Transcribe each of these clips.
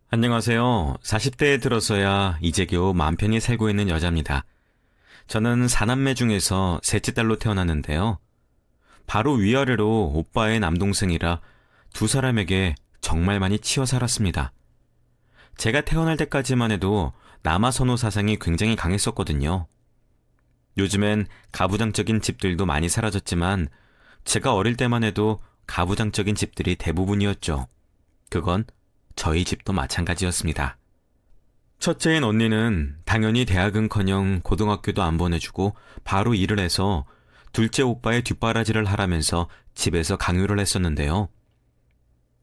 안녕하세요. 40대에 들어서야 이제 겨우 맘 편히 살고 있는 여자입니다. 저는 사남매 중에서 셋째 딸로 태어났는데요. 바로 위아래로 오빠의 남동생이라 두 사람에게 정말 많이 치여 살았습니다. 제가 태어날 때까지만 해도 남아선호 사상이 굉장히 강했었거든요. 요즘엔 가부장적인 집들도 많이 사라졌지만 제가 어릴 때만 해도 가부장적인 집들이 대부분이었죠. 그건 저희 집도 마찬가지였습니다. 첫째인 언니는 당연히 대학은커녕 고등학교도 안 보내주고 바로 일을 해서 둘째 오빠의 뒷바라지를 하라면서 집에서 강요를 했었는데요.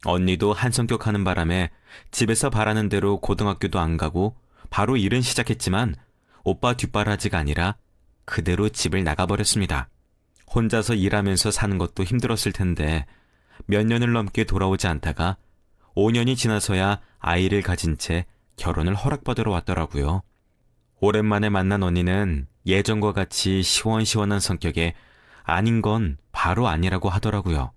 언니도 한성격 하는 바람에 집에서 바라는 대로 고등학교도 안 가고 바로 일은 시작했지만 오빠 뒷바라지가 아니라 그대로 집을 나가버렸습니다. 혼자서 일하면서 사는 것도 힘들었을 텐데 몇 년을 넘게 돌아오지 않다가 5년이 지나서야 아이를 가진 채 결혼을 허락받으러 왔더라고요. 오랜만에 만난 언니는 예전과 같이 시원시원한 성격에 아닌 건 바로 아니라고 하더라고요.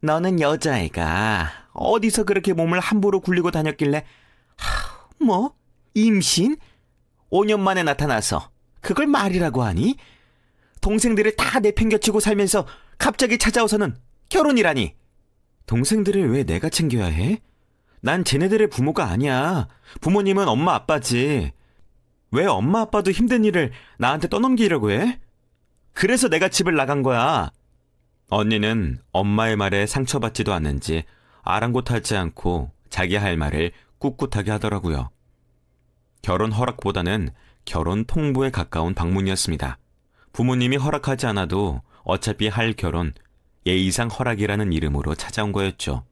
너는 여자애가 어디서 그렇게 몸을 함부로 굴리고 다녔길래 뭐? 임신? 5년 만에 나타나서 그걸 말이라고 하니? 동생들을 다 내팽겨치고 살면서 갑자기 찾아오서는 결혼이라니. 동생들을 왜 내가 챙겨야 해? 난 쟤네들의 부모가 아니야. 부모님은 엄마 아빠지. 왜 엄마 아빠도 힘든 일을 나한테 떠넘기려고 해? 그래서 내가 집을 나간 거야. 언니는 엄마의 말에 상처받지도 않는지 아랑곳하지 않고 자기 할 말을 꿋꿋하게 하더라고요. 결혼 허락보다는 결혼 통보에 가까운 방문이었습니다. 부모님이 허락하지 않아도 어차피 할 결혼, 예의상 허락이라는 이름으로 찾아온 거였죠.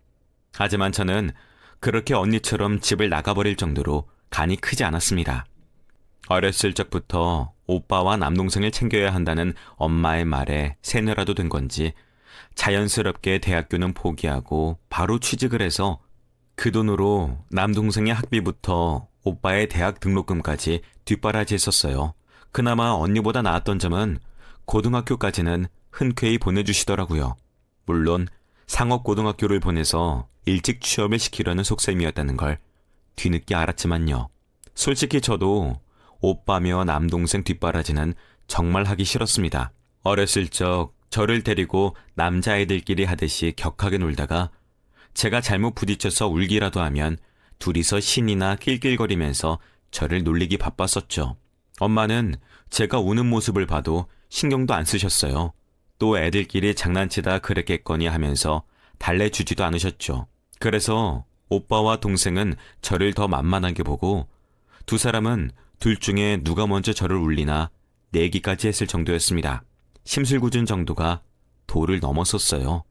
하지만 저는 그렇게 언니처럼 집을 나가버릴 정도로 간이 크지 않았습니다. 어렸을 적부터 오빠와 남동생을 챙겨야 한다는 엄마의 말에 세뇌라도 된 건지 자연스럽게 대학교는 포기하고 바로 취직을 해서 그 돈으로 남동생의 학비부터 오빠의 대학 등록금까지 뒷바라지했었어요. 그나마 언니보다 나았던 점은 고등학교까지는 흔쾌히 보내주시더라고요. 물론 상업고등학교를 보내서 일찍 취업을 시키려는 속셈이었다는 걸 뒤늦게 알았지만요. 솔직히 저도 오빠며 남동생 뒷바라지는 정말 하기 싫었습니다. 어렸을 적 저를 데리고 남자애들끼리 하듯이 격하게 놀다가 제가 잘못 부딪혀서 울기라도 하면 둘이서 신이나 낄낄거리면서 저를 놀리기 바빴었죠. 엄마는 제가 우는 모습을 봐도 신경도 안 쓰셨어요. 또 애들끼리 장난치다 그랬겠거니 하면서 달래주지도 않으셨죠. 그래서 오빠와 동생은 저를 더 만만하게 보고 두 사람은 둘 중에 누가 먼저 저를 울리나 내기까지 했을 정도였습니다. 심술궂은 정도가 도를 넘었었어요.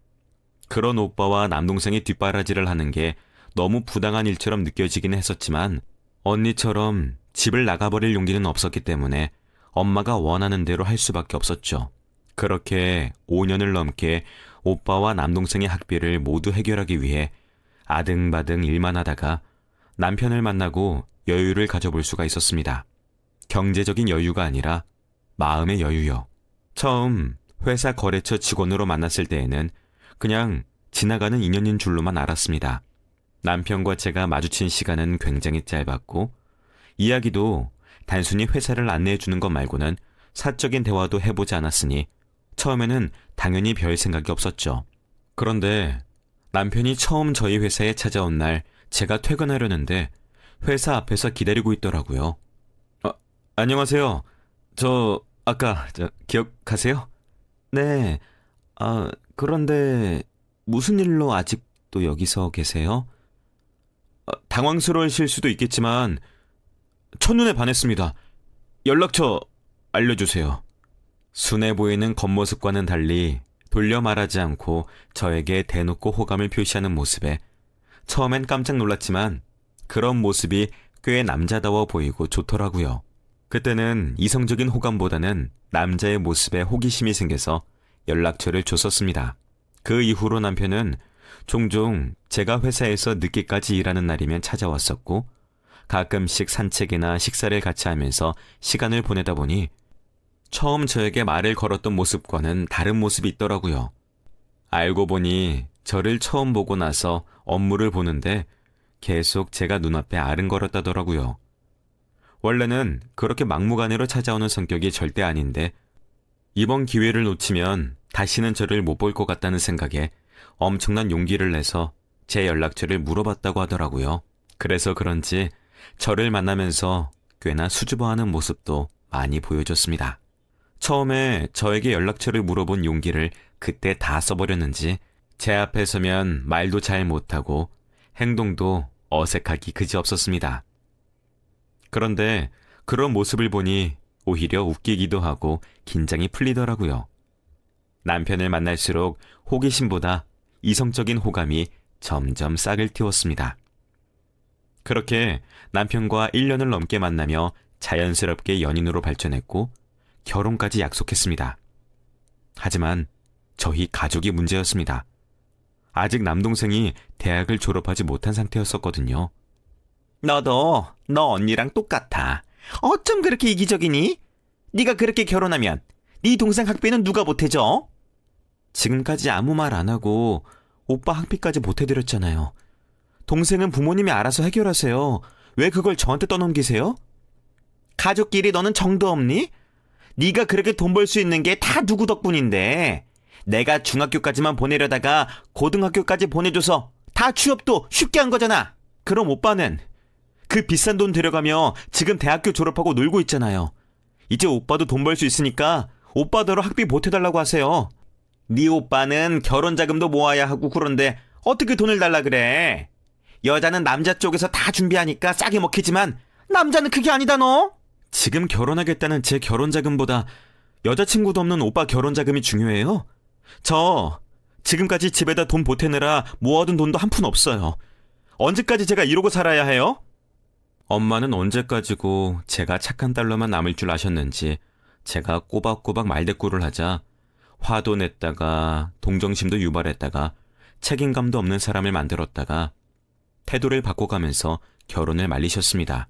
그런 오빠와 남동생이 뒷바라지를 하는 게 너무 부당한 일처럼 느껴지긴 했었지만 언니처럼 집을 나가버릴 용기는 없었기 때문에 엄마가 원하는 대로 할 수밖에 없었죠. 그렇게 5년을 넘게 오빠와 남동생의 학비를 모두 해결하기 위해 아등바등 일만 하다가 남편을 만나고 여유를 가져볼 수가 있었습니다. 경제적인 여유가 아니라 마음의 여유요. 처음 회사 거래처 직원으로 만났을 때에는 그냥 지나가는 인연인 줄로만 알았습니다. 남편과 제가 마주친 시간은 굉장히 짧았고 이야기도 단순히 회사를 안내해주는 것 말고는 사적인 대화도 해보지 않았으니 처음에는 당연히 별 생각이 없었죠. 그런데 남편이 처음 저희 회사에 찾아온 날 제가 퇴근하려는데 회사 앞에서 기다리고 있더라고요. 안녕하세요. 아까 기억하세요? 네. 그런데 무슨 일로 아직도 여기서 계세요? 당황스러우실 수도 있겠지만 첫눈에 반했습니다. 연락처 알려주세요. 순해 보이는 겉모습과는 달리 돌려 말하지 않고 저에게 대놓고 호감을 표시하는 모습에 처음엔 깜짝 놀랐지만 그런 모습이 꽤 남자다워 보이고 좋더라고요. 그때는 이성적인 호감보다는 남자의 모습에 호기심이 생겨서 연락처를 줬었습니다. 그 이후로 남편은 종종 제가 회사에서 늦게까지 일하는 날이면 찾아왔었고 가끔씩 산책이나 식사를 같이 하면서 시간을 보내다 보니 처음 저에게 말을 걸었던 모습과는 다른 모습이 있더라고요. 알고 보니 저를 처음 보고 나서 업무를 보는데 계속 제가 눈앞에 아른거렸다더라고요. 원래는 그렇게 막무가내로 찾아오는 성격이 절대 아닌데 이번 기회를 놓치면 다시는 저를 못 볼 것 같다는 생각에 엄청난 용기를 내서 제 연락처를 물어봤다고 하더라고요. 그래서 그런지 저를 만나면서 꽤나 수줍어하는 모습도 많이 보여줬습니다. 처음에 저에게 연락처를 물어본 용기를 그때 다 써버렸는지 제 앞에 서면 말도 잘 못하고 행동도 어색하기 그지없었습니다. 그런데 그런 모습을 보니 오히려 웃기기도 하고 긴장이 풀리더라고요. 남편을 만날수록 호기심보다 이성적인 호감이 점점 싹을 틔웠습니다. 그렇게 남편과 1년을 넘게 만나며 자연스럽게 연인으로 발전했고 결혼까지 약속했습니다. 하지만 저희 가족이 문제였습니다. 아직 남동생이 대학을 졸업하지 못한 상태였었거든요. 너도 너 언니랑 똑같아. 어쩜 그렇게 이기적이니? 네가 그렇게 결혼하면 네 동생 학비는 누가 보태줘? 지금까지 아무 말 안 하고 오빠 학비까지 보태드렸잖아요. 동생은 부모님이 알아서 해결하세요. 왜 그걸 저한테 떠넘기세요? 가족끼리 너는 정도 없니? 네가 그렇게 돈 벌 수 있는 게 다 누구 덕분인데. 내가 중학교까지만 보내려다가 고등학교까지 보내줘서 다 취업도 쉽게 한 거잖아. 그럼 오빠는 그 비싼 돈 들여가며 지금 대학교 졸업하고 놀고 있잖아요. 이제 오빠도 돈 벌 수 있으니까 오빠더러 학비 보태달라고 하세요. 네 오빠는 결혼 자금도 모아야 하고 그런데 어떻게 돈을 달라 그래? 여자는 남자 쪽에서 다 준비하니까 싸게 먹히지만 남자는 그게 아니다 너. 지금 결혼하겠다는 제 결혼 자금보다 여자친구도 없는 오빠 결혼 자금이 중요해요? 저 지금까지 집에다 돈 보태느라 모아둔 돈도 한 푼 없어요. 언제까지 제가 이러고 살아야 해요? 엄마는 언제까지고 제가 착한 딸로만 남을 줄 아셨는지 제가 꼬박꼬박 말대꾸를 하자 화도 냈다가 동정심도 유발했다가 책임감도 없는 사람을 만들었다가 태도를 바꿔가면서 결혼을 말리셨습니다.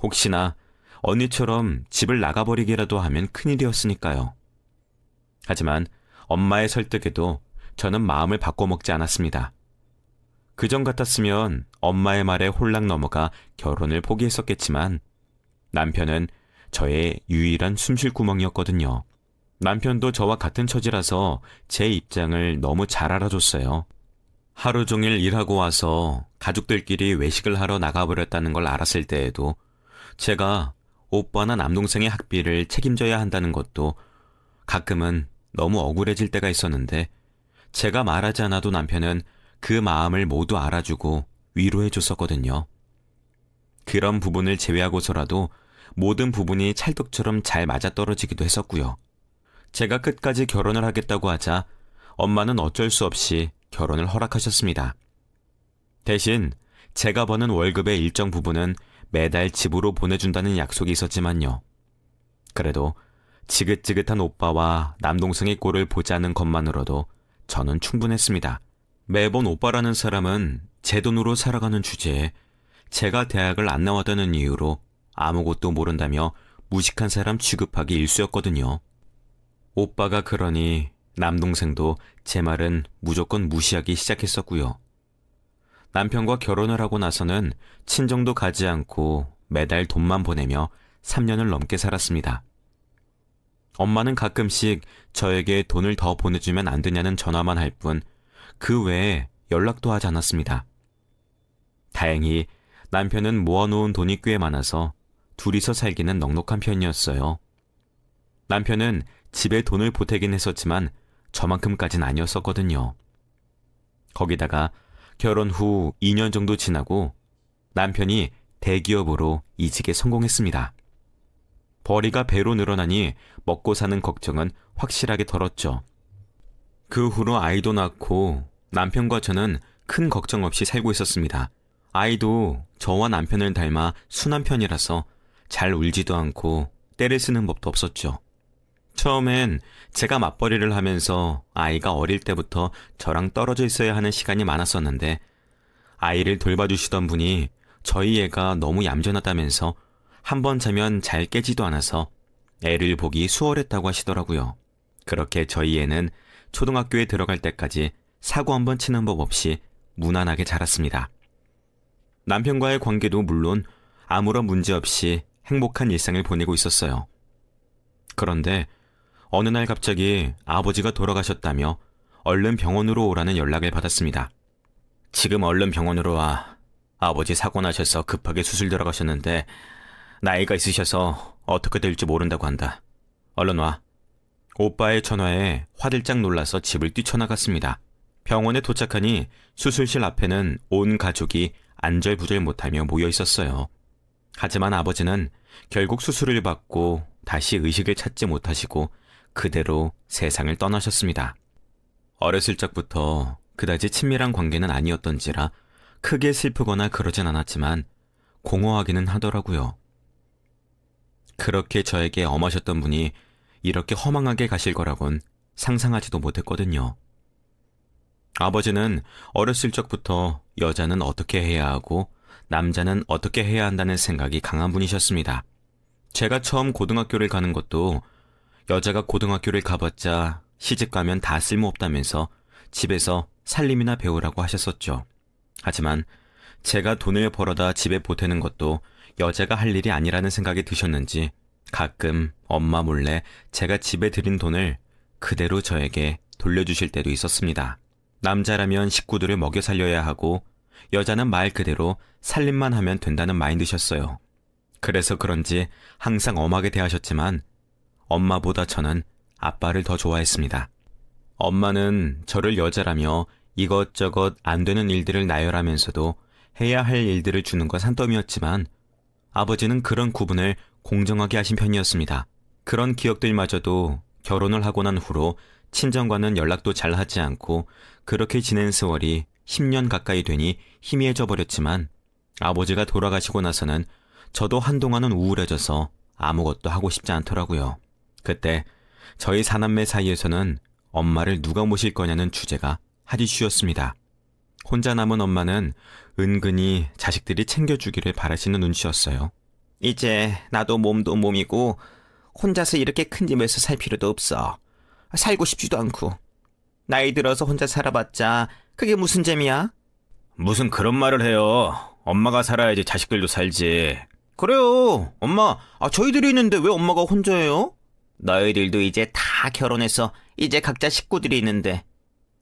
혹시나 언니처럼 집을 나가버리기라도 하면 큰일이었으니까요. 하지만 엄마의 설득에도 저는 마음을 바꿔먹지 않았습니다. 그전 같았으면 엄마의 말에 홀랑 넘어가 결혼을 포기했었겠지만 남편은 저의 유일한 숨쉴 구멍이었거든요. 남편도 저와 같은 처지라서 제 입장을 너무 잘 알아줬어요. 하루 종일 일하고 와서 가족들끼리 외식을 하러 나가버렸다는 걸 알았을 때에도 제가 오빠나 남동생의 학비를 책임져야 한다는 것도 가끔은 너무 억울해질 때가 있었는데 제가 말하지 않아도 남편은 그 마음을 모두 알아주고 위로해줬었거든요. 그런 부분을 제외하고서라도 모든 부분이 찰떡처럼 잘 맞아떨어지기도 했었고요. 제가 끝까지 결혼을 하겠다고 하자 엄마는 어쩔 수 없이 결혼을 허락하셨습니다. 대신 제가 버는 월급의 일정 부분은 매달 집으로 보내준다는 약속이 있었지만요. 그래도 지긋지긋한 오빠와 남동생의 꼴을 보자는 것만으로도 저는 충분했습니다. 매번 오빠라는 사람은 제 돈으로 살아가는 주제에 제가 대학을 안 나왔다는 이유로 아무것도 모른다며 무식한 사람 취급하기 일쑤였거든요. 오빠가 그러니 남동생도 제 말은 무조건 무시하기 시작했었고요. 남편과 결혼을 하고 나서는 친정도 가지 않고 매달 돈만 보내며 3년을 넘게 살았습니다. 엄마는 가끔씩 저에게 돈을 더 보내주면 안 되냐는 전화만 할 뿐 그 외에 연락도 하지 않았습니다. 다행히 남편은 모아놓은 돈이 꽤 많아서 둘이서 살기는 넉넉한 편이었어요. 남편은 집에 돈을 보태긴 했었지만 저만큼까진 아니었었거든요. 거기다가 결혼 후 2년 정도 지나고 남편이 대기업으로 이직에 성공했습니다. 벌이가 배로 늘어나니 먹고 사는 걱정은 확실하게 덜었죠. 그 후로 아이도 낳고 남편과 저는 큰 걱정 없이 살고 있었습니다. 아이도 저와 남편을 닮아 순한 편이라서 잘 울지도 않고 떼를 쓰는 법도 없었죠. 처음엔 제가 맞벌이를 하면서 아이가 어릴 때부터 저랑 떨어져 있어야 하는 시간이 많았었는데 아이를 돌봐주시던 분이 저희 애가 너무 얌전하다면서 한 번 자면 잘 깨지도 않아서 애를 보기 수월했다고 하시더라고요. 그렇게 저희 애는 초등학교에 들어갈 때까지 사고 한 번 치는 법 없이 무난하게 자랐습니다. 남편과의 관계도 물론 아무런 문제 없이 행복한 일상을 보내고 있었어요. 그런데 어느 날 갑자기 아버지가 돌아가셨다며 얼른 병원으로 오라는 연락을 받았습니다. 지금 얼른 병원으로 와. 아버지 사고 나셔서 급하게 수술 들어가셨는데 나이가 있으셔서 어떻게 될지 모른다고 한다. 얼른 와. 오빠의 전화에 화들짝 놀라서 집을 뛰쳐나갔습니다. 병원에 도착하니 수술실 앞에는 온 가족이 안절부절 못하며 모여 있었어요. 하지만 아버지는 결국 수술을 받고 다시 의식을 찾지 못하시고 그대로 세상을 떠나셨습니다. 어렸을 적부터 그다지 친밀한 관계는 아니었던지라 크게 슬프거나 그러진 않았지만 공허하기는 하더라고요. 그렇게 저에게 엄하셨던 분이 이렇게 허망하게 가실 거라곤 상상하지도 못했거든요. 아버지는 어렸을 적부터 여자는 어떻게 해야 하고 남자는 어떻게 해야 한다는 생각이 강한 분이셨습니다. 제가 처음 고등학교를 가는 것도 여자가 고등학교를 가봤자 시집가면 다 쓸모없다면서 집에서 살림이나 배우라고 하셨었죠. 하지만 제가 돈을 벌어다 집에 보태는 것도 여자가 할 일이 아니라는 생각이 드셨는지 가끔 엄마 몰래 제가 집에 들인 돈을 그대로 저에게 돌려주실 때도 있었습니다. 남자라면 식구들을 먹여 살려야 하고 여자는 말 그대로 살림만 하면 된다는 마인드셨어요. 그래서 그런지 항상 엄하게 대하셨지만 엄마보다 저는 아빠를 더 좋아했습니다. 엄마는 저를 여자라며 이것저것 안 되는 일들을 나열하면서도 해야 할 일들을 주는 건 산더미였지만 아버지는 그런 구분을 공정하게 하신 편이었습니다. 그런 기억들마저도 결혼을 하고 난 후로 친정과는 연락도 잘 하지 않고 그렇게 지낸 세월이 10년 가까이 되니 희미해져 버렸지만 아버지가 돌아가시고 나서는 저도 한동안은 우울해져서 아무것도 하고 싶지 않더라고요. 그때 저희 사남매 사이에서는 엄마를 누가 모실 거냐는 주제가 핫 이슈였습니다. 혼자 남은 엄마는 은근히 자식들이 챙겨주기를 바라시는 눈치였어요. 이제 나도 몸도 몸이고 혼자서 이렇게 큰 집에서 살 필요도 없어. 살고 싶지도 않고. 나이 들어서 혼자 살아봤자 그게 무슨 재미야? 무슨 그런 말을 해요. 엄마가 살아야지 자식들도 살지. 그래요. 엄마, 저희들이 있는데 왜 엄마가 혼자예요? 너희들도 이제 다 결혼해서 이제 각자 식구들이 있는데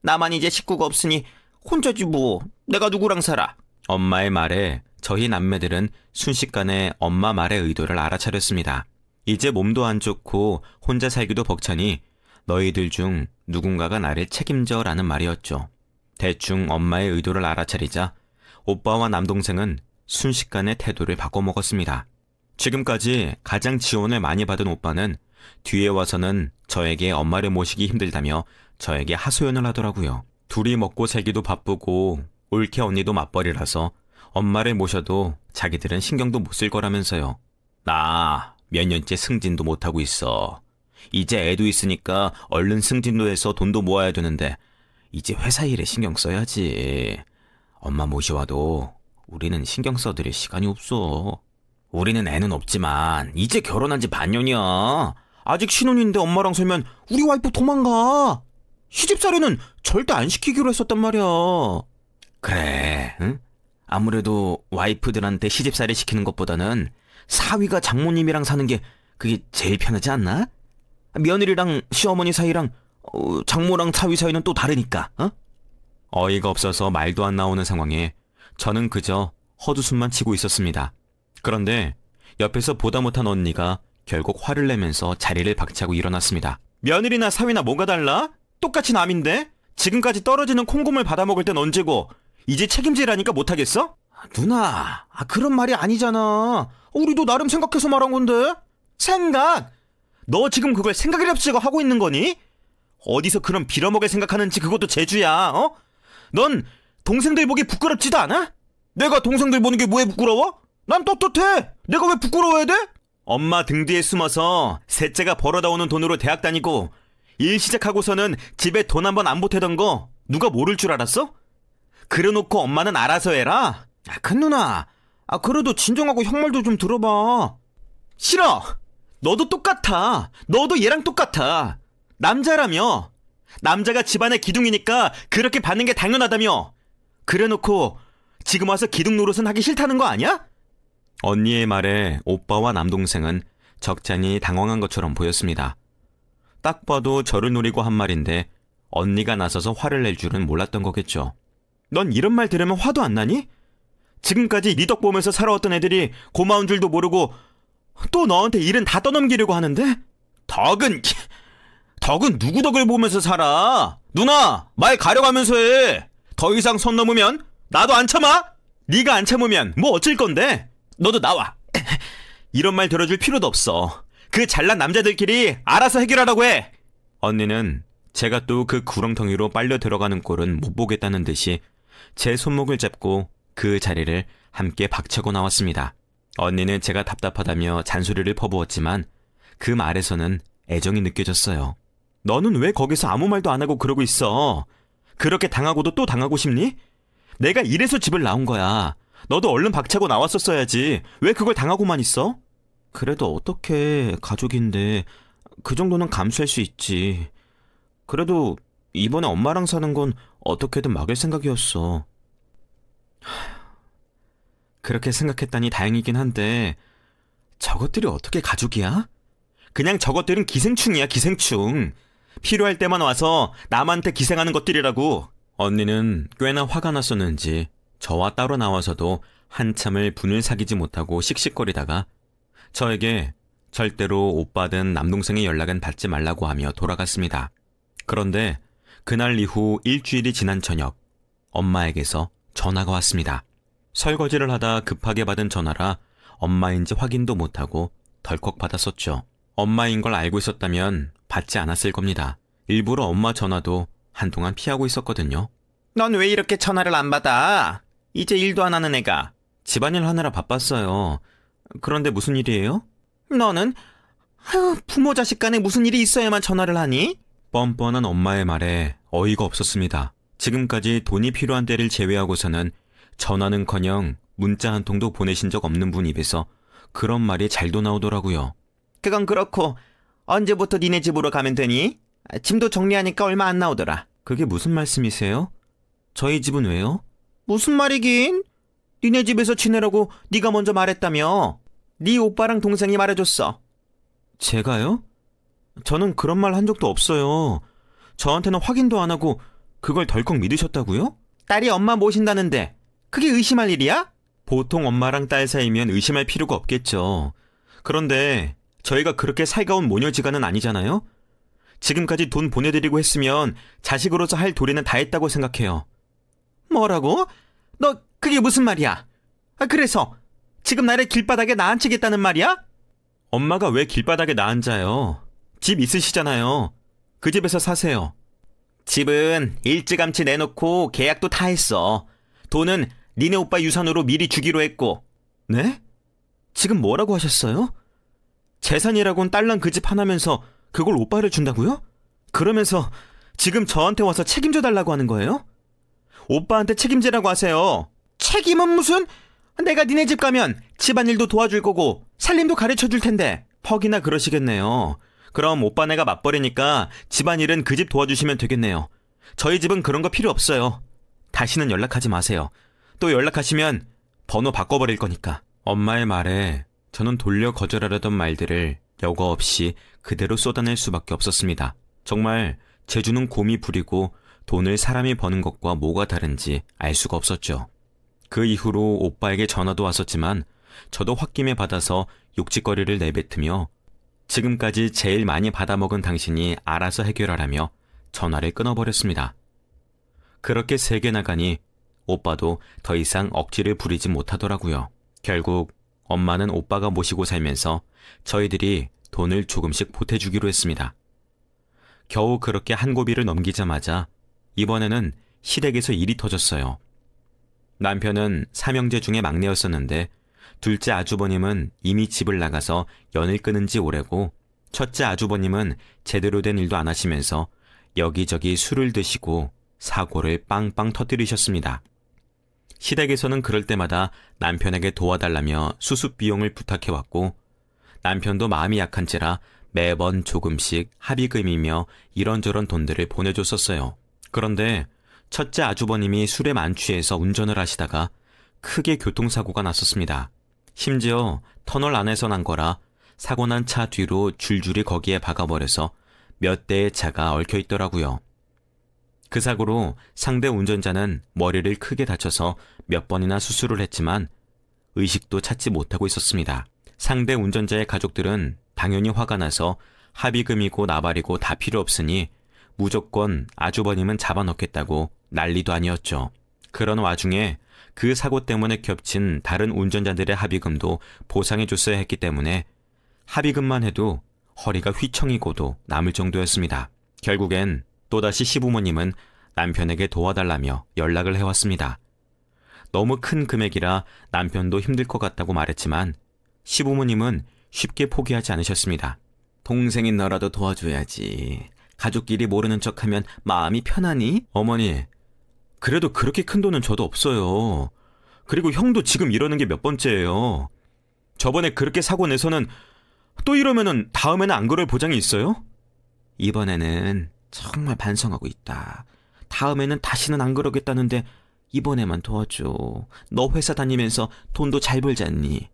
나만 이제 식구가 없으니 혼자지 뭐. 내가 누구랑 살아? 엄마의 말에 저희 남매들은 순식간에 엄마 말의 의도를 알아차렸습니다. 이제 몸도 안 좋고 혼자 살기도 벅차니 너희들 중 누군가가 나를 책임져 라는 말이었죠. 대충 엄마의 의도를 알아차리자 오빠와 남동생은 순식간에 태도를 바꿔먹었습니다. 지금까지 가장 지원을 많이 받은 오빠는 뒤에 와서는 저에게 엄마를 모시기 힘들다며 저에게 하소연을 하더라고요. 둘이 먹고 살기도 바쁘고 올케 언니도 맞벌이라서 엄마를 모셔도 자기들은 신경도 못 쓸 거라면서요. 나 몇 년째 승진도 못하고 있어. 이제 애도 있으니까 얼른 승진도 해서 돈도 모아야 되는데 이제 회사 일에 신경 써야지. 엄마 모셔와도 우리는 신경 써드릴 시간이 없어. 우리는 애는 없지만 이제 결혼한 지 반년이야. 아직 신혼인데 엄마랑 살면 우리 와이프 도망가. 시집살이는 절대 안 시키기로 했었단 말이야. 그래, 응? 아무래도 와이프들한테 시집살이 시키는 것보다는 사위가 장모님이랑 사는 게 그게 제일 편하지 않나? 며느리랑 시어머니 사이랑 장모랑 사위 사이는 또 다르니까. 어이가 없어서 말도 안 나오는 상황에 저는 그저 헛웃음만 치고 있었습니다. 그런데 옆에서 보다 못한 언니가 결국 화를 내면서 자리를 박차고 일어났습니다. 며느리나 사위나 뭐가 달라? 똑같이 남인데? 지금까지 떨어지는 콩고물 받아먹을 땐 언제고 이제 책임지라니까 못하겠어? 누나, 그런 말이 아니잖아. 우리도 나름 생각해서 말한 건데. 생각? 너 지금 그걸 생각을 없이고 하고 있는 거니? 어디서 그런 빌어먹을 생각하는지 그것도 재주야. 넌 동생들 보기 부끄럽지도 않아? 내가 동생들 보는 게 뭐에 부끄러워? 난 떳떳해. 내가 왜 부끄러워야 돼? 엄마 등 뒤에 숨어서 셋째가 벌어다 오는 돈으로 대학 다니고 일 시작하고서는 집에 돈 한 번 안 보태던 거 누가 모를 줄 알았어? 그래놓고 엄마는 알아서 해라. 큰 누나, 그래도 진정하고 형 말도 좀 들어봐. 싫어. 너도 똑같아. 너도 얘랑 똑같아. 남자라며. 남자가 집안의 기둥이니까 그렇게 받는 게 당연하다며. 그래놓고 지금 와서 기둥 노릇은 하기 싫다는 거 아니야? 언니의 말에 오빠와 남동생은 적잖이 당황한 것처럼 보였습니다. 딱 봐도 저를 노리고 한 말인데 언니가 나서서 화를 낼 줄은 몰랐던 거겠죠. 넌 이런 말 들으면 화도 안 나니? 지금까지 네 덕 보면서 살아왔던 애들이 고마운 줄도 모르고 또 너한테 일은 다 떠넘기려고 하는데? 덕은 누구 덕을 보면서 살아? 누나, 말 가려가면서 해. 더 이상 선 넘으면 나도 안 참아? 네가 안 참으면 뭐 어쩔 건데? 너도 나와. 이런 말 들어줄 필요도 없어. 그 잘난 남자들끼리 알아서 해결하라고 해. 언니는 제가 또 그 구렁텅이로 빨려 들어가는 꼴은 못 보겠다는 듯이 제 손목을 잡고 그 자리를 함께 박차고 나왔습니다. 언니는 제가 답답하다며 잔소리를 퍼부었지만 그 말에서는 애정이 느껴졌어요. 너는 왜 거기서 아무 말도 안 하고 그러고 있어? 그렇게 당하고도 또 당하고 싶니? 내가 이래서 집을 나온 거야. 너도 얼른 박차고 나왔었어야지. 왜 그걸 당하고만 있어? 그래도 어떡해. 가족인데 그 정도는 감수할 수 있지. 그래도 이번에 엄마랑 사는 건 어떻게든 막을 생각이었어. 그렇게 생각했다니 다행이긴 한데 저것들이 어떻게 가족이야? 그냥 저것들은 기생충이야, 기생충. 필요할 때만 와서 남한테 기생하는 것들이라고. 언니는 꽤나 화가 났었는지 저와 따로 나와서도 한참을 분을 사귀지 못하고 씩씩거리다가 저에게 절대로 오빠든 남동생의 연락은 받지 말라고 하며 돌아갔습니다. 그런데 그날 이후 일주일이 지난 저녁, 엄마에게서 전화가 왔습니다. 설거지를 하다 급하게 받은 전화라 엄마인지 확인도 못하고 덜컥 받았었죠. 엄마인 걸 알고 있었다면 받지 않았을 겁니다. 일부러 엄마 전화도 한동안 피하고 있었거든요. 넌 왜 이렇게 전화를 안 받아? 이제 일도 안 하는 애가. 집안일 하느라 바빴어요. 그런데 무슨 일이에요? 너는 부모 자식 간에 무슨 일이 있어야만 전화를 하니? 뻔뻔한 엄마의 말에 어이가 없었습니다. 지금까지 돈이 필요한 때를 제외하고서는 전화는커녕 문자 한 통도 보내신 적 없는 분 입에서 그런 말이 잘도 나오더라고요. 그건 그렇고 언제부터 니네 집으로 가면 되니? 짐도 정리하니까 얼마 안 나오더라. 그게 무슨 말씀이세요? 저희 집은 왜요? 무슨 말이긴? 니네 집에서 지내라고 네가 먼저 말했다며. 네 오빠랑 동생이 말해줬어. 제가요? 저는 그런 말 한 적도 없어요. 저한테는 확인도 안 하고 그걸 덜컥 믿으셨다고요? 딸이 엄마 모신다는데 그게 의심할 일이야? 보통 엄마랑 딸 사이면 의심할 필요가 없겠죠. 그런데 저희가 그렇게 살가운 모녀지간은 아니잖아요? 지금까지 돈 보내드리고 했으면 자식으로서 할 도리는 다 했다고 생각해요. 뭐라고? 너 그게 무슨 말이야? 그래서 지금 나를 길바닥에 나앉히겠다는 말이야? 엄마가 왜 길바닥에 나앉아요? 집 있으시잖아요. 그 집에서 사세요. 집은 일찌감치 내놓고 계약도 다 했어. 돈은 니네 오빠 유산으로 미리 주기로 했고. 네? 지금 뭐라고 하셨어요? 재산이라곤 딸랑 그 집 하나면서 그걸 오빠를 준다고요? 그러면서 지금 저한테 와서 책임져 달라고 하는 거예요? 오빠한테 책임지라고 하세요. 책임은 무슨? 내가 니네 집 가면 집안일도 도와줄 거고 살림도 가르쳐 줄 텐데. 퍽이나 그러시겠네요. 그럼 오빠네가 맞벌이니까 집안일은 그 집 도와주시면 되겠네요. 저희 집은 그런 거 필요 없어요. 다시는 연락하지 마세요. 또 연락하시면 번호 바꿔버릴 거니까. 엄마의 말에 저는 돌려 거절하려던 말들을 여과 없이 그대로 쏟아낼 수밖에 없었습니다. 정말 재주는 곰이 부리고 돈을 사람이 버는 것과 뭐가 다른지 알 수가 없었죠. 그 이후로 오빠에게 전화도 왔었지만 저도 홧김에 받아서 욕짓거리를 내뱉으며 지금까지 제일 많이 받아먹은 당신이 알아서 해결하라며 전화를 끊어버렸습니다. 그렇게 세게 나가니 오빠도 더 이상 억지를 부리지 못하더라고요. 결국 엄마는 오빠가 모시고 살면서 저희들이 돈을 조금씩 보태주기로 했습니다. 겨우 그렇게 한 고비를 넘기자마자 이번에는 시댁에서 일이 터졌어요. 남편은 삼형제 중에 막내였었는데 둘째 아주버님은 이미 집을 나가서 연을 끊은 지 오래고 첫째 아주버님은 제대로 된 일도 안 하시면서 여기저기 술을 드시고 사고를 빵빵 터뜨리셨습니다. 시댁에서는 그럴 때마다 남편에게 도와달라며 수습 비용을 부탁해왔고 남편도 마음이 약한지라 매번 조금씩 합의금이며 이런저런 돈들을 보내줬었어요. 그런데 첫째 아주버님이 술에 만취해서 운전을 하시다가 크게 교통사고가 났었습니다. 심지어 터널 안에서 난 거라 사고 난 차 뒤로 줄줄이 거기에 박아버려서 몇 대의 차가 얽혀 있더라고요. 그 사고로 상대 운전자는 머리를 크게 다쳐서 몇 번이나 수술을 했지만 의식도 찾지 못하고 있었습니다. 상대 운전자의 가족들은 당연히 화가 나서 합의금이고 나발이고 다 필요 없으니 무조건 아주버님은 잡아넣겠다고 난리도 아니었죠. 그런 와중에 그 사고 때문에 겹친 다른 운전자들의 합의금도 보상해줬어야 했기 때문에 합의금만 해도 허리가 휘청이고도 남을 정도였습니다. 결국엔 또다시 시부모님은 남편에게 도와달라며 연락을 해왔습니다. 너무 큰 금액이라 남편도 힘들 것 같다고 말했지만 시부모님은 쉽게 포기하지 않으셨습니다. 동생인 너라도 도와줘야지. 가족끼리 모르는 척하면 마음이 편하니? 어머니, 그래도 그렇게 큰 돈은 저도 없어요. 그리고 형도 지금 이러는 게 몇 번째예요. 저번에 그렇게 사고 내서는 또 이러면은 다음에는 안 그럴 보장이 있어요? 이번에는 정말 반성하고 있다. 다음에는 다시는 안 그러겠다는데 이번에만 도와줘. 너 회사 다니면서 돈도 잘 벌잖니.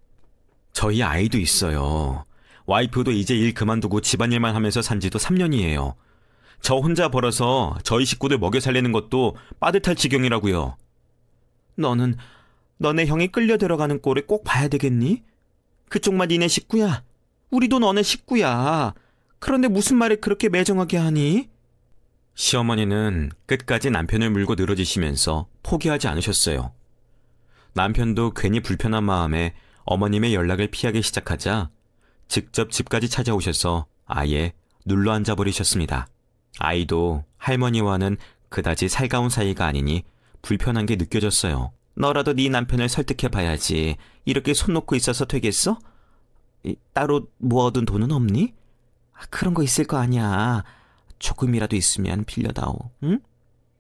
저희 아이도 있어요. 와이프도 이제 일 그만두고 집안일만 하면서 산 지도 3년이에요. 저 혼자 벌어서 저희 식구들 먹여 살리는 것도 빠듯할 지경이라고요. 너네 형이 끌려 들어가는 꼴을 꼭 봐야 되겠니? 그쪽만 니네 식구야. 우리도 너네 식구야. 그런데 무슨 말을 그렇게 매정하게 하니? 시어머니는 끝까지 남편을 물고 늘어지시면서 포기하지 않으셨어요. 남편도 괜히 불편한 마음에 어머님의 연락을 피하기 시작하자 직접 집까지 찾아오셔서 아예 눌러 앉아버리셨습니다. 아이도 할머니와는 그다지 살가운 사이가 아니니 불편한 게 느껴졌어요. 너라도 네 남편을 설득해봐야지. 이렇게 손 놓고 있어서 되겠어? 따로 모아둔 돈은 없니? 그런 거 있을 거 아니야. 조금이라도 있으면 빌려다오. 응?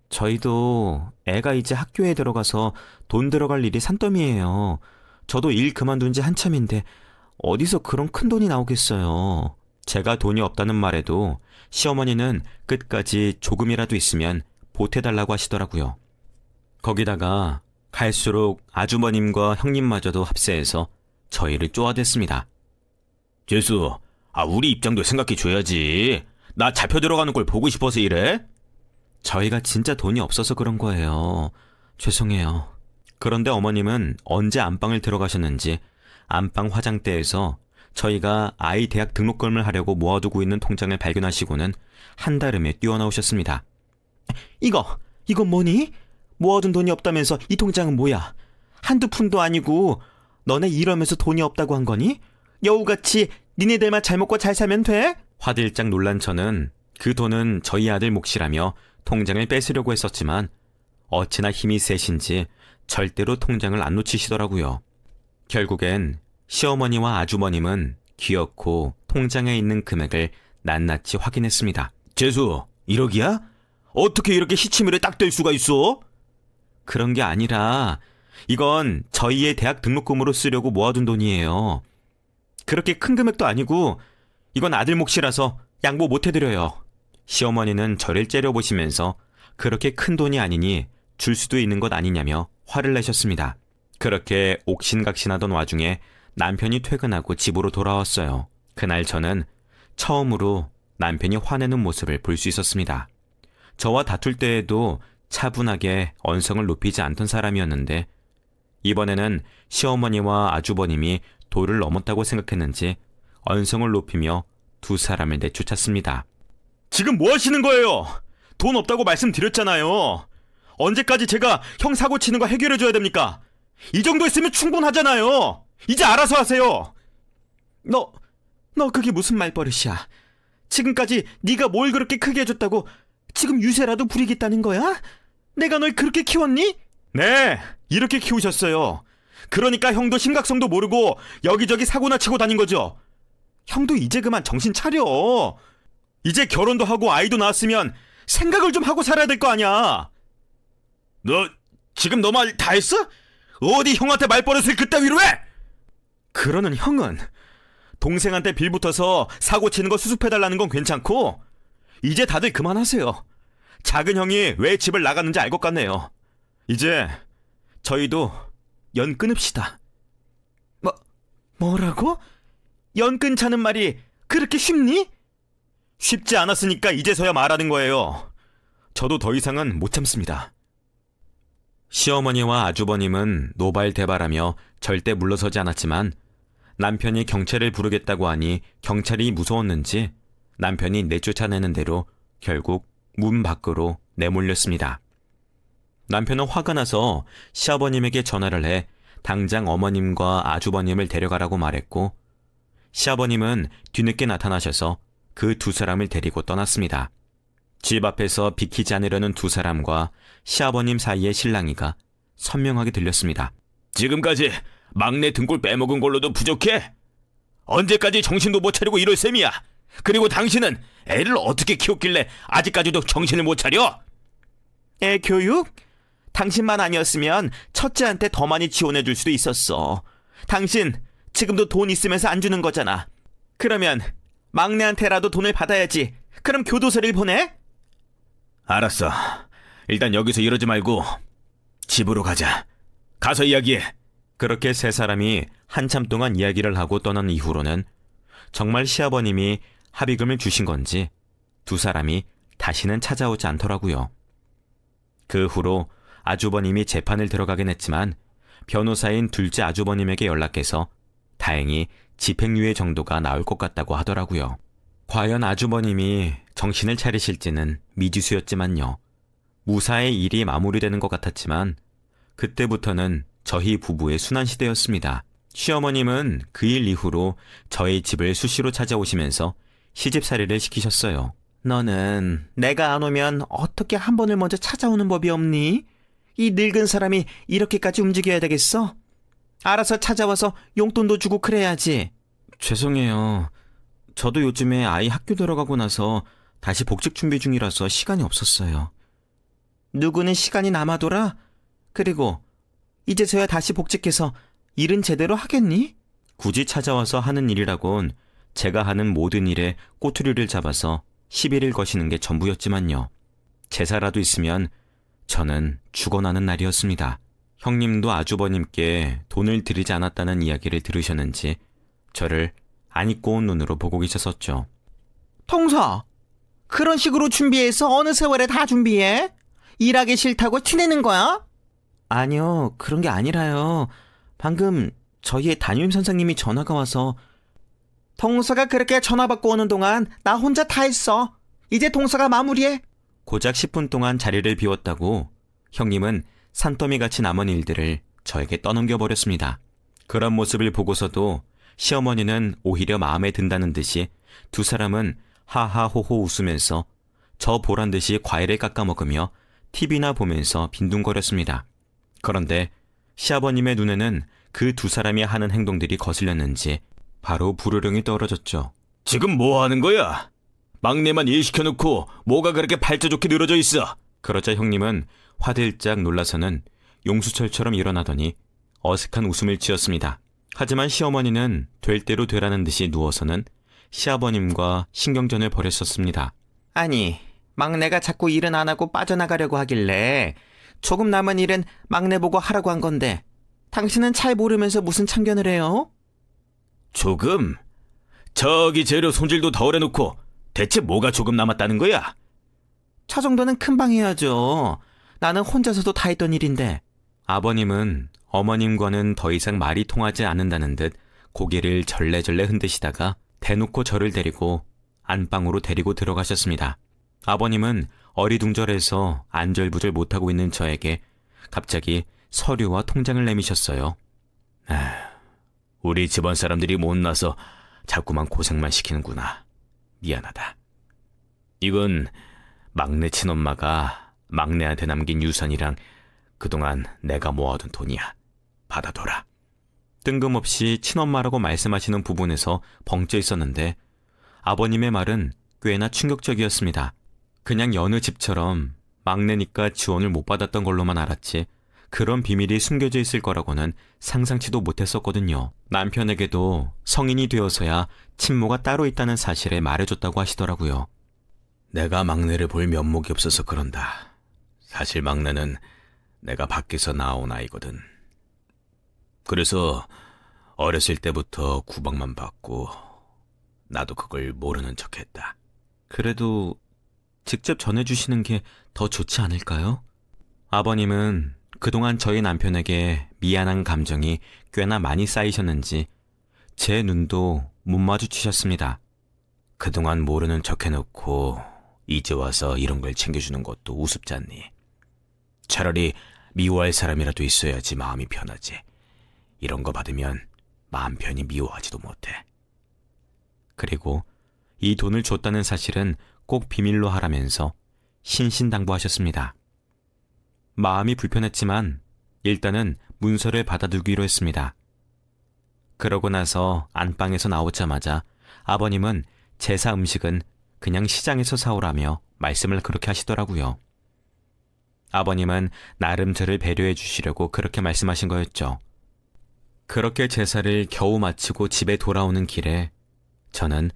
저희도 애가 이제 학교에 들어가서 돈 들어갈 일이 산더미예요. 저도 일 그만둔 지 한참인데 어디서 그런 큰 돈이 나오겠어요. 제가 돈이 없다는 말에도 시어머니는 끝까지 조금이라도 있으면 보태달라고 하시더라고요. 거기다가 갈수록 아주버님과 형님마저도 합세해서 저희를 쪼아댔습니다. 재수, 우리 입장도 생각해줘야지. 나 잡혀 들어가는 걸 보고 싶어서 이래? 저희가 진짜 돈이 없어서 그런 거예요. 죄송해요. 그런데 어머님은 언제 안방을 들어가셨는지 안방 화장대에서 저희가 아이 대학 등록금을 하려고 모아두고 있는 통장을 발견하시고는 한달음에 뛰어나오셨습니다. 이건 뭐니? 모아둔 돈이 없다면서 이 통장은 뭐야? 한두 푼도 아니고 너네 이러면서 돈이 없다고 한 거니? 여우같이 니네들만 잘 먹고 잘 살면 돼? 화들짝 놀란 저는 그 돈은 저희 아들 몫이라며 통장을 뺏으려고 했었지만 어찌나 힘이 세신지 절대로 통장을 안 놓치시더라고요. 결국엔 시어머니와 아주머님은 기어코 통장에 있는 금액을 낱낱이 확인했습니다. 재수, 1억이야? 어떻게 이렇게 시치미를 딱 댈 수가 있어? 그런 게 아니라 이건 저희의 대학 등록금으로 쓰려고 모아둔 돈이에요. 그렇게 큰 금액도 아니고 이건 아들 몫이라서 양보 못 해드려요. 시어머니는 저를 째려보시면서 그렇게 큰 돈이 아니니 줄 수도 있는 것 아니냐며 화를 내셨습니다. 그렇게 옥신각신하던 와중에 남편이 퇴근하고 집으로 돌아왔어요. 그날 저는 처음으로 남편이 화내는 모습을 볼 수 있었습니다. 저와 다툴 때에도 차분하게 언성을 높이지 않던 사람이었는데 이번에는 시어머니와 아주버님이 도를 넘었다고 생각했는지 언성을 높이며 두 사람을 내쫓았습니다. 지금 뭐 하시는 거예요? 돈 없다고 말씀드렸잖아요. 언제까지 제가 형 사고 치는 거 해결해줘야 됩니까? 이 정도 있으면 충분하잖아요. 이제 알아서 하세요. 너 그게 무슨 말버릇이야? 지금까지 네가 뭘 그렇게 크게 해줬다고 지금 유세라도 부리겠다는 거야? 내가 널 그렇게 키웠니? 네, 이렇게 키우셨어요. 그러니까 형도 심각성도 모르고 여기저기 사고나 치고 다닌 거죠. 형도 이제 그만 정신 차려. 이제 결혼도 하고 아이도 낳았으면 생각을 좀 하고 살아야 될 거 아니야. 너 지금 너 말 다 했어? 어디 형한테 말버릇을 그따위로 해? 그러는 형은 동생한테 빌붙어서 사고 치는 거 수습해달라는 건 괜찮고 이제 다들 그만하세요. 작은 형이 왜 집을 나갔는지 알 것 같네요. 이제 저희도 연 끊읍시다. 뭐라고? 연 끊자는 말이 그렇게 쉽니? 쉽지 않았으니까 이제서야 말하는 거예요. 저도 더 이상은 못 참습니다. 시어머니와 아주버님은 노발대발하며 절대 물러서지 않았지만 남편이 경찰을 부르겠다고 하니 경찰이 무서웠는지 남편이 내쫓아내는 대로 결국 문 밖으로 내몰렸습니다. 남편은 화가 나서 시아버님에게 전화를 해 당장 어머님과 아주버님을 데려가라고 말했고 시아버님은 뒤늦게 나타나셔서 그 두 사람을 데리고 떠났습니다. 집 앞에서 비키지 않으려는 두 사람과 시아버님 사이의 실랑이가 선명하게 들렸습니다. 지금까지 막내 등골 빼먹은 걸로도 부족해? 언제까지 정신도 못 차리고 이럴 셈이야? 그리고 당신은 애를 어떻게 키웠길래 아직까지도 정신을 못 차려? 애 교육? 당신만 아니었으면 첫째한테 더 많이 지원해줄 수도 있었어. 당신 지금도 돈 있으면서 안 주는 거잖아. 그러면 막내한테라도 돈을 받아야지. 그럼 교도소를 보내? 알았어. 일단 여기서 이러지 말고 집으로 가자. 가서 이야기해. 그렇게 세 사람이 한참 동안 이야기를 하고 떠난 이후로는 정말 시아버님이 합의금을 주신 건지 두 사람이 다시는 찾아오지 않더라고요. 그 후로 아주버님이 재판을 들어가긴 했지만 변호사인 둘째 아주버님에게 연락해서 다행히 집행유예 정도가 나올 것 같다고 하더라고요. 과연 아주버님이 정신을 차리실지는 미지수였지만요. 무사히 일이 마무리되는 것 같았지만 그때부터는 저희 부부의 순환시대였습니다. 시어머님은 그 일 이후로 저희 집을 수시로 찾아오시면서 시집살이를 시키셨어요. 너는 내가 안 오면 어떻게 한 번을 먼저 찾아오는 법이 없니? 이 늙은 사람이 이렇게까지 움직여야 되겠어? 알아서 찾아와서 용돈도 주고 그래야지. 죄송해요. 저도 요즘에 아이 학교 들어가고 나서 다시 복직 준비 중이라서 시간이 없었어요. 누구는 시간이 남아돌아? 그리고 이제서야 다시 복직해서 일은 제대로 하겠니? 굳이 찾아와서 하는 일이라곤 제가 하는 모든 일에 꼬투리를 잡아서 11일 거시는 게 전부였지만요. 제사라도 있으면 저는 죽어나는 날이었습니다. 형님도 아주버님께 돈을 드리지 않았다는 이야기를 들으셨는지 저를 안 입고 온 눈으로 보고 계셨었죠. 통서! 그런 식으로 준비해서 어느 세월에 다 준비해? 일하기 싫다고 티내는 거야? 아니요, 그런 게 아니라요. 방금 저희의 담임 선생님이 전화가 와서 동서가 그렇게 전화 받고 오는 동안 나 혼자 다 했어. 이제 동서가 마무리해. 고작 10분 동안 자리를 비웠다고 형님은 산더미같이 남은 일들을 저에게 떠넘겨버렸습니다. 그런 모습을 보고서도 시어머니는 오히려 마음에 든다는 듯이 두 사람은 하하호호 웃으면서 저 보란 듯이 과일을 깎아 먹으며 TV나 보면서 빈둥거렸습니다. 그런데 시아버님의 눈에는 그 두 사람이 하는 행동들이 거슬렸는지 바로 불호령이 떨어졌죠. 지금 뭐 하는 거야? 막내만 일 시켜놓고 뭐가 그렇게 팔자 좋게 늘어져 있어? 그러자 형님은 화들짝 놀라서는 용수철처럼 일어나더니 어색한 웃음을 지었습니다. 하지만 시어머니는 될 대로 되라는 듯이 누워서는 시아버님과 신경전을 벌였었습니다. 아니, 막내가 자꾸 일은 안 하고 빠져나가려고 하길래 조금 남은 일은 막내 보고 하라고 한 건데 당신은 잘 모르면서 무슨 참견을 해요? 조금? 저기 재료 손질도 덜 해놓고 대체 뭐가 조금 남았다는 거야? 저 정도는 금방 해야죠. 나는 혼자서도 다 했던 일인데. 아버님은 어머님과는 더 이상 말이 통하지 않는다는 듯 고개를 절레절레 흔드시다가 대놓고 저를 데리고 안방으로 데리고 들어가셨습니다. 아버님은 어리둥절해서 안절부절 못하고 있는 저에게 갑자기 서류와 통장을 내미셨어요. 우리 집안 사람들이 못나서 자꾸만 고생만 시키는구나. 미안하다. 이건 막내 친엄마가 막내한테 남긴 유산이랑 그동안 내가 모아둔 돈이야. 받아둬라. 뜬금없이 친엄마라고 말씀하시는 부분에서 벙쪄 있었는데 아버님의 말은 꽤나 충격적이었습니다. 그냥 여느 집처럼 막내니까 지원을 못 받았던 걸로만 알았지 그런 비밀이 숨겨져 있을 거라고는 상상치도 못했었거든요. 남편에게도 성인이 되어서야 친모가 따로 있다는 사실을 말해줬다고 하시더라고요. 내가 막내를 볼 면목이 없어서 그런다. 사실 막내는 내가 밖에서 낳아온 아이거든. 그래서 어렸을 때부터 구박만 받고 나도 그걸 모르는 척했다. 그래도 직접 전해주시는 게 더 좋지 않을까요? 아버님은 그동안 저희 남편에게 미안한 감정이 꽤나 많이 쌓이셨는지 제 눈도 못 마주치셨습니다. 그동안 모르는 척해놓고 이제 와서 이런 걸 챙겨주는 것도 우습지 않니? 차라리 미워할 사람이라도 있어야지 마음이 편하지. 이런 거 받으면 마음 편히 미워하지도 못해. 그리고 이 돈을 줬다는 사실은 꼭 비밀로 하라면서 신신당부하셨습니다. 마음이 불편했지만 일단은 문서를 받아두기로 했습니다. 그러고 나서 안방에서 나오자마자 아버님은 제사 음식은 그냥 시장에서 사오라며 말씀을 그렇게 하시더라고요. 아버님은 나름 저를 배려해 주시려고 그렇게 말씀하신 거였죠. 그렇게 제사를 겨우 마치고 집에 돌아오는 길에 저는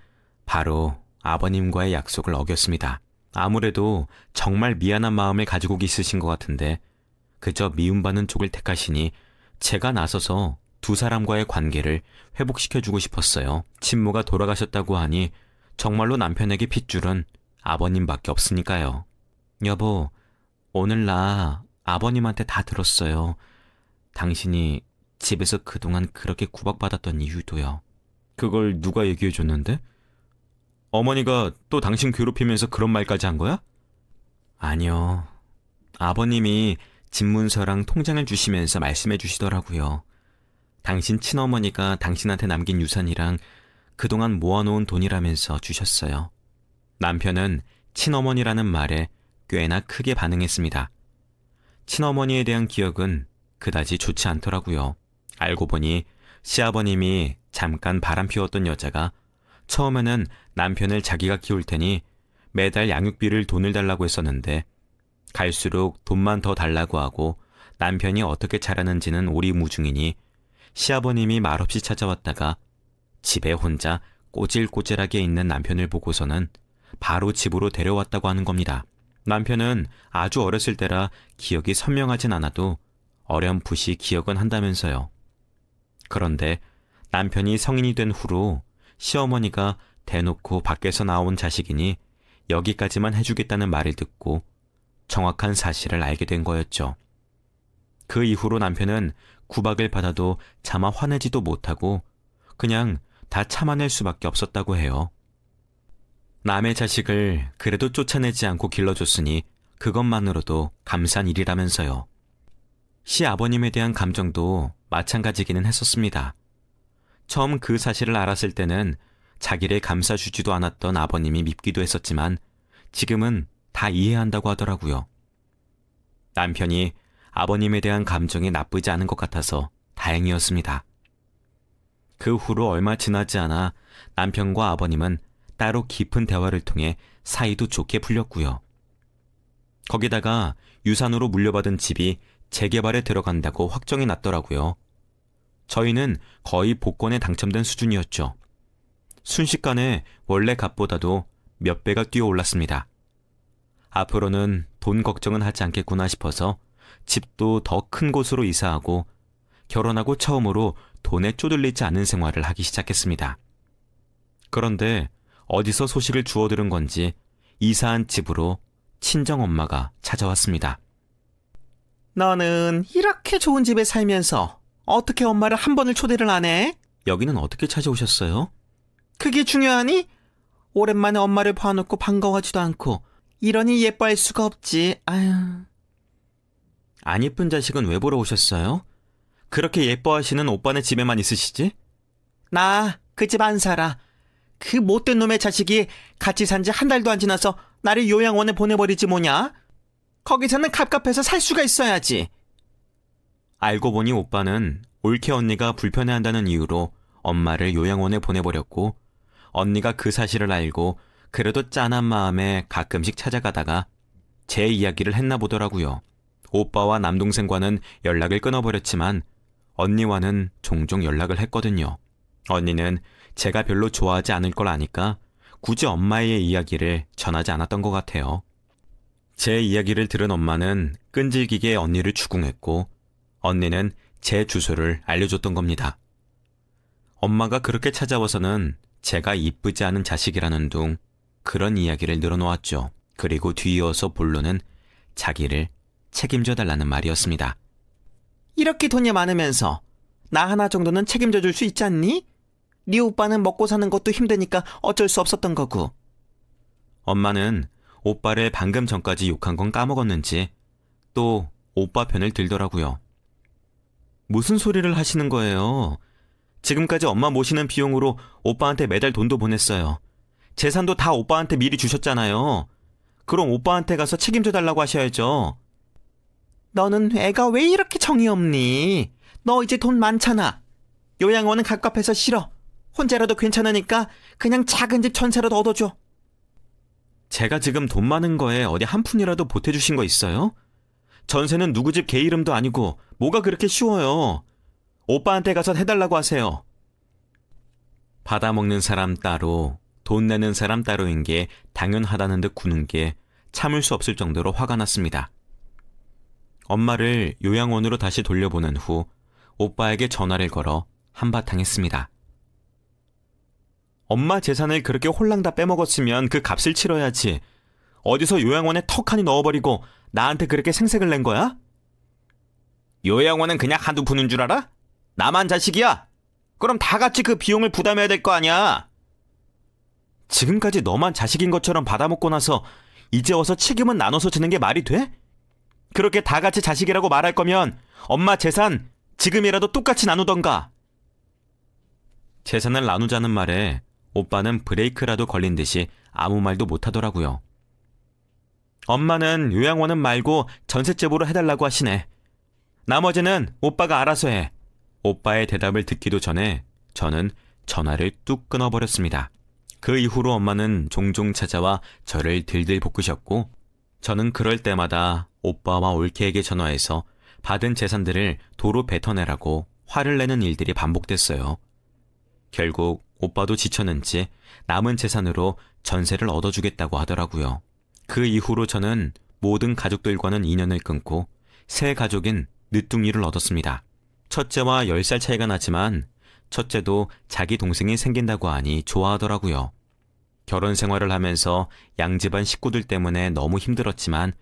바로 아버님과의 약속을 어겼습니다. 아무래도 정말 미안한 마음을 가지고 있으신 것 같은데 그저 미움받는 쪽을 택하시니 제가 나서서 두 사람과의 관계를 회복시켜주고 싶었어요. 친모가 돌아가셨다고 하니 정말로 남편에게 핏줄은 아버님밖에 없으니까요. 여보, 오늘 나 아버님한테 다 들었어요. 당신이 집에서 그동안 그렇게 구박받았던 이유도요. 그걸 누가 얘기해줬는데? 어머니가 또 당신 괴롭히면서 그런 말까지 한 거야? 아니요. 아버님이 집문서랑 통장을 주시면서 말씀해 주시더라고요. 당신 친어머니가 당신한테 남긴 유산이랑 그동안 모아놓은 돈이라면서 주셨어요. 남편은 친어머니라는 말에 꽤나 크게 반응했습니다. 친어머니에 대한 기억은 그다지 좋지 않더라고요. 알고 보니 시아버님이 잠깐 바람 피웠던 여자가 처음에는 남편을 자기가 키울 테니 매달 양육비를 돈을 달라고 했었는데 갈수록 돈만 더 달라고 하고 남편이 어떻게 자라는지는 오리무중이니 시아버님이 말없이 찾아왔다가 집에 혼자 꼬질꼬질하게 있는 남편을 보고서는 바로 집으로 데려왔다고 하는 겁니다. 남편은 아주 어렸을 때라 기억이 선명하진 않아도 어렴풋이 기억은 한다면서요. 그런데 남편이 성인이 된 후로 시어머니가 대놓고 밖에서 나온 자식이니 여기까지만 해주겠다는 말을 듣고 정확한 사실을 알게 된 거였죠. 그 이후로 남편은 구박을 받아도 차마 화내지도 못하고 그냥 다 참아낼 수밖에 없었다고 해요. 남의 자식을 그래도 쫓아내지 않고 길러줬으니 그것만으로도 감사한 일이라면서요. 시아버님에 대한 감정도 마찬가지기는 했었습니다. 처음 그 사실을 알았을 때는 자기를 감싸주지도 않았던 아버님이 밉기도 했었지만 지금은 다 이해한다고 하더라고요. 남편이 아버님에 대한 감정이 나쁘지 않은 것 같아서 다행이었습니다. 그 후로 얼마 지나지 않아 남편과 아버님은 따로 깊은 대화를 통해 사이도 좋게 풀렸고요. 거기다가 유산으로 물려받은 집이 재개발에 들어간다고 확정이 났더라고요. 저희는 거의 복권에 당첨된 수준이었죠. 순식간에 원래 값보다도 몇 배가 뛰어올랐습니다. 앞으로는 돈 걱정은 하지 않겠구나 싶어서 집도 더 큰 곳으로 이사하고 결혼하고 처음으로 돈에 쪼들리지 않은 생활을 하기 시작했습니다. 그런데 어디서 소식을 주워 들은 건지 이사한 집으로 친정엄마가 찾아왔습니다. 너는 이렇게 좋은 집에 살면서 어떻게 엄마를 한 번을 초대를 안 해? 여기는 어떻게 찾아오셨어요? 그게 중요하니? 오랜만에 엄마를 봐놓고 반가워하지도 않고 이러니 예뻐할 수가 없지. 아유. 안 예쁜 자식은 왜 보러 오셨어요? 그렇게 예뻐하시는 오빠네 집에만 있으시지? 나 그 집 안 살아. 그 못된 놈의 자식이 같이 산 지 한 달도 안 지나서 나를 요양원에 보내버리지 뭐냐? 거기서는 갑갑해서 살 수가 있어야지. 알고 보니 오빠는 올케 언니가 불편해한다는 이유로 엄마를 요양원에 보내버렸고 언니가 그 사실을 알고 그래도 짠한 마음에 가끔씩 찾아가다가 제 이야기를 했나 보더라고요. 오빠와 남동생과는 연락을 끊어버렸지만 언니와는 종종 연락을 했거든요. 언니는 제가 별로 좋아하지 않을 걸 아니까 굳이 엄마의 이야기를 전하지 않았던 것 같아요. 제 이야기를 들은 엄마는 끈질기게 언니를 추궁했고 언니는 제 주소를 알려줬던 겁니다. 엄마가 그렇게 찾아와서는 제가 이쁘지 않은 자식이라는 둥 그런 이야기를 늘어놓았죠. 그리고 뒤이어서 본론은 자기를 책임져 달라는 말이었습니다. 이렇게 돈이 많으면서 나 하나 정도는 책임져 줄 수 있지 않니? 네 오빠는 먹고 사는 것도 힘드니까 어쩔 수 없었던 거고. 엄마는 오빠를 방금 전까지 욕한 건 까먹었는지 또 오빠 편을 들더라고요. 무슨 소리를 하시는 거예요? 지금까지 엄마 모시는 비용으로 오빠한테 매달 돈도 보냈어요. 재산도 다 오빠한테 미리 주셨잖아요. 그럼 오빠한테 가서 책임져 달라고 하셔야죠. 너는 애가 왜 이렇게 정이 없니? 너 이제 돈 많잖아. 요양원은 갑갑해서 싫어. 혼자라도 괜찮으니까 그냥 작은 집 전세라도 얻어줘. 제가 지금 돈 많은 거에 어디 한 푼이라도 보태주신 거 있어요? 전세는 누구 집 개 이름도 아니고 뭐가 그렇게 쉬워요. 오빠한테 가서 해달라고 하세요. 받아먹는 사람 따로 돈 내는 사람 따로인 게 당연하다는 듯 구는 게 참을 수 없을 정도로 화가 났습니다. 엄마를 요양원으로 다시 돌려보낸 후 오빠에게 전화를 걸어 한바탕 했습니다. 엄마 재산을 그렇게 홀랑 다 빼먹었으면 그 값을 치러야지. 어디서 요양원에 턱하니 넣어버리고 나한테 그렇게 생색을 낸 거야? 요양원은 그냥 한두 푸는 줄 알아? 나만 자식이야? 그럼 다 같이 그 비용을 부담해야 될 거 아니야? 지금까지 너만 자식인 것처럼 받아먹고 나서 이제 와서 책임은 나눠서 지는 게 말이 돼? 그렇게 다 같이 자식이라고 말할 거면 엄마 재산 지금이라도 똑같이 나누던가. 재산을 나누자는 말에 오빠는 브레이크라도 걸린 듯이 아무 말도 못하더라고요. 엄마는 요양원은 말고 전셋집으로 해달라고 하시네. 나머지는 오빠가 알아서 해. 오빠의 대답을 듣기도 전에 저는 전화를 뚝 끊어버렸습니다. 그 이후로 엄마는 종종 찾아와 저를 들들 볶으셨고 저는 그럴 때마다 오빠와 올케에게 전화해서 받은 재산들을 도로 뱉어내라고 화를 내는 일들이 반복됐어요. 결국 오빠도 지쳤는지 남은 재산으로 전세를 얻어주겠다고 하더라고요. 그 이후로 저는 모든 가족들과는 인연을 끊고 새 가족인 늦둥이를 얻었습니다. 첫째와 10살 차이가 나지만 첫째도 자기 동생이 생긴다고 하니 좋아하더라고요. 결혼 생활을 하면서 양집안 식구들 때문에 너무 힘들었지만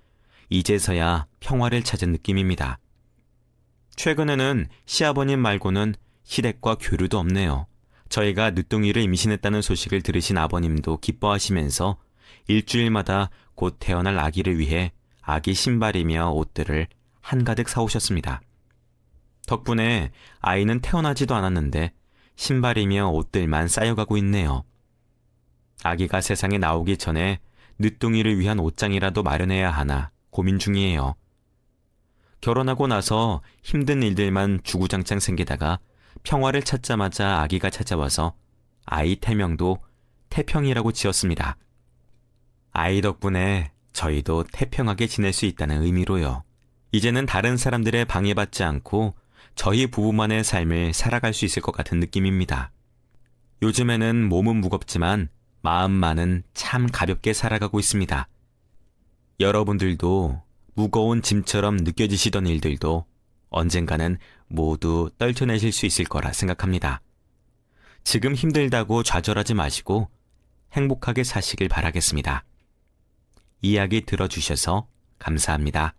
이제서야 평화를 찾은 느낌입니다. 최근에는 시아버님 말고는 시댁과 교류도 없네요. 저희가 늦둥이를 임신했다는 소식을 들으신 아버님도 기뻐하시면서 일주일마다 곧 태어날 아기를 위해 아기 신발이며 옷들을 한가득 사오셨습니다. 덕분에 아이는 태어나지도 않았는데 신발이며 옷들만 쌓여가고 있네요. 아기가 세상에 나오기 전에 늦둥이를 위한 옷장이라도 마련해야 하나 고민 중이에요. 결혼하고 나서 힘든 일들만 주구장창 생기다가 평화를 찾자마자 아기가 찾아와서 아이 태명도 태평이라고 지었습니다. 아이 덕분에 저희도 태평하게 지낼 수 있다는 의미로요. 이제는 다른 사람들의 방해받지 않고 저희 부부만의 삶을 살아갈 수 있을 것 같은 느낌입니다. 요즘에는 몸은 무겁지만 마음만은 참 가볍게 살아가고 있습니다. 여러분들도 무거운 짐처럼 느껴지시던 일들도 언젠가는 모두 떨쳐내실 수 있을 거라 생각합니다. 지금 힘들다고 좌절하지 마시고 행복하게 사시길 바라겠습니다. 이야기 들어주셔서 감사합니다.